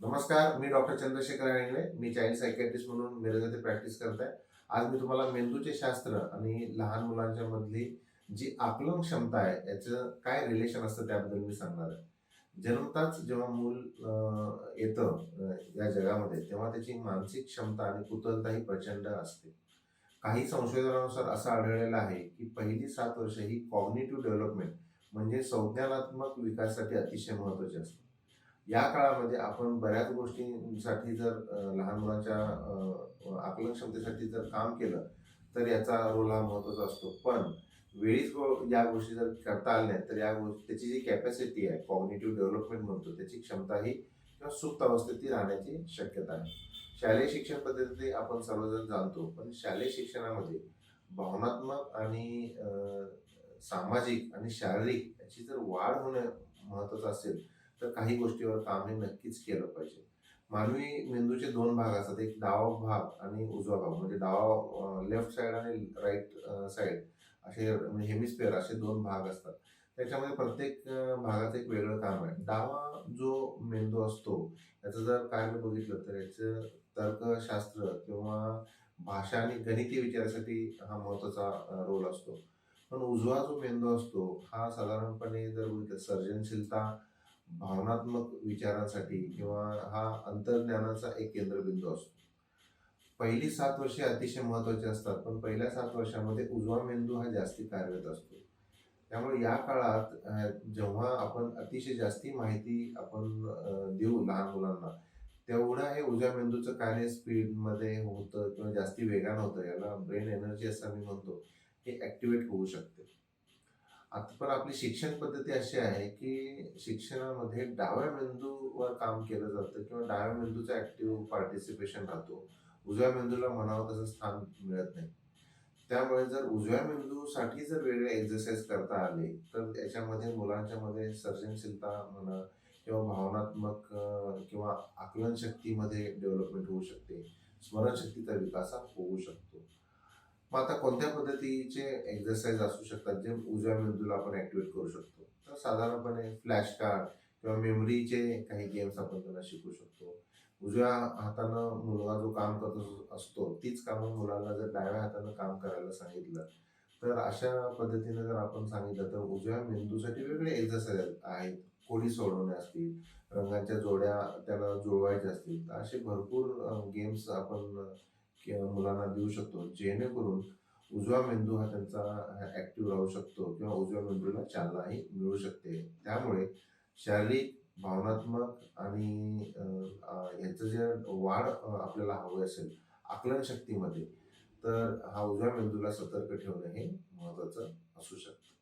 नमस्कार, मी डॉक्टर चंद्रशेखर इंगळे. मी child psychiatrist म्हणून मिरज येथे प्रॅक्टिस करत आहे. आज मी तुम्हाला मेंदूचे शास्त्र आणि लहान मुलांच्या मधली जी आकलन क्षमता आहे, याचं काय रिलेशन असतं त्याबद्दल मी सांगणार आहे. जन्मताच जेव्हा मूल येतं या जगामध्ये, तेव्हा त्याची मानसिक क्षमता आणि कुतूहलता ही प्रचंड असते. काही संशोधनानुसार असं आढळलेलं आहे, की पहिली 7 वर्ष ही कॉग्निटिव्ह डेव्हलपमेंट म्हणजे संज्ञानात्मक विकासासाठी अतिशय महत्त्वाची असतात. या काळामध्ये आपण बऱ्याच गोष्टींसाठी जर लहान मुलांच्या आकलन क्षमतेसाठी जर काम केलं, तर याचा रोल हा महत्त्वाचा असतो. पण वेळीच या गोष्टी जर करता आल्या नाहीत, तर या गोष्टी त्याची जी कॅपॅसिटी आहे, कॉग्निटिव्ह डेव्हलपमेंट म्हणतो, त्याची क्षमता ही किंवा सुप्त अवस्थेत ती राहण्याची शक्यता आहे. शालेय शिक्षण पद्धती आपण सर्वजण जाणतो, पण शालेय शिक्षणामध्ये भावनात्मक आणि सामाजिक आणि शारीरिक याची जर वाढ होणं महत्त्वाचं असेल, तर काही गोष्टीवर काम हे नक्कीच केलं पाहिजे. मानवी मेंदूचे 2 भाग असतात. एक डावा भाग आणि उजवा भाग. म्हणजे डावा लेफ्ट साइड आणि राइट साइड असे म्हणजे हेमिस्फिअर असे 2 भाग असतात. त्याच्यामध्ये प्रत्येक भागाचं एक वेगळं काम आहे. डावा जो मेंदू असतो, त्याचं जर कार्य बघितलं तर याचं तर्कशास्त्र किंवा भाषा आणि गणिती विचारासाठी हा महत्त्वाचा रोल असतो. पण उजवा जो मेंदू असतो, हा साधारणपणे जर बघितलं सर्जनशीलता, भावनात्मक विचारांसाठी किंवा हा अंतर्ज्ञानाचा एक केंद्रबिंदू असतो. पहिली 7 वर्षे अतिशय महत्त्वाची असतात, पण पहिल्या 7 वर्षामध्ये उजवा मेंदू हा जास्ती कार्यरत असतो. त्यामुळे या काळात जेव्हा आपण अतिशय जास्ती माहिती आपण देऊ लहान मुलांना, तेवढं हे उजव्या मेंदूचं कार्य स्पीडमध्ये होतं किंवा जास्ती वेगानं होतं. याला ब्रेन एनर्जी असं मी म्हणतो, हे ॲक्टिव्हेट होऊ शकते. आता पण आपली शिक्षण पद्धती अशी आहे, की शिक्षणामध्ये डाव्या मेंदूवर काम केलं जातं किंवा डाव्या मेंदूचं ॲक्टिव्ह पार्टिसिपेशन राहतो. उजव्या मेंदूला म्हणावं तसं स्थान मिळत नाही. त्यामुळे जर उजव्या मेंदूसाठी जर वेगळे एक्सरसाइज करता आले, तर याच्यामध्ये मुलांच्यामध्ये सर्जनशीलता म्हणा किंवा भावनात्मक किंवा आकलन शक्तीमध्ये डेव्हलपमेंट होऊ शकते. स्मरणशक्तीचा विकास हा होऊ शकतो. मग आता कोणत्या पद्धतीचे एक्सरसाइज असू शकतात, जे उजव्या मेंदूला आपण ॲक्टिव्हेट करू शकतो? तर साधारणपणे फ्लॅश कार्ड किंवा मेमरीचे काही गेम्स आपण त्यांना शिकवू शकतो. उजव्या हातानं मुलगा जो काम करत असतो, तीच कामं मुलाला जर डाव्या हातानं काम करायला सांगितलं, तर अशा पद्धतीने जर आपण सांगितलं, तर उजव्या मेंदूसाठी वेगळे एक्सरसाइज आहेत. कोडी सोडवणे असतील, रंगाच्या जोड्या त्याला जुळवायच्या असतील, तर असे भरपूर गेम्स आपण मुलांना देऊ शकतो, जेणेकरून उजवा मेंदू हा त्यांचा ॲक्टिव्ह राहू शकतो किंवा उजव्या मेंदूला चालनाही मिळू शकते. त्यामुळे शारीरिक, भावनात्मक आणि ह्याचं जे वाढ आपल्याला हवी असेल आकलन शक्तीमध्ये, तर हा उजव्या मेंदूला सतर्क ठेवणं हे महत्त्वाचं असू शकतं.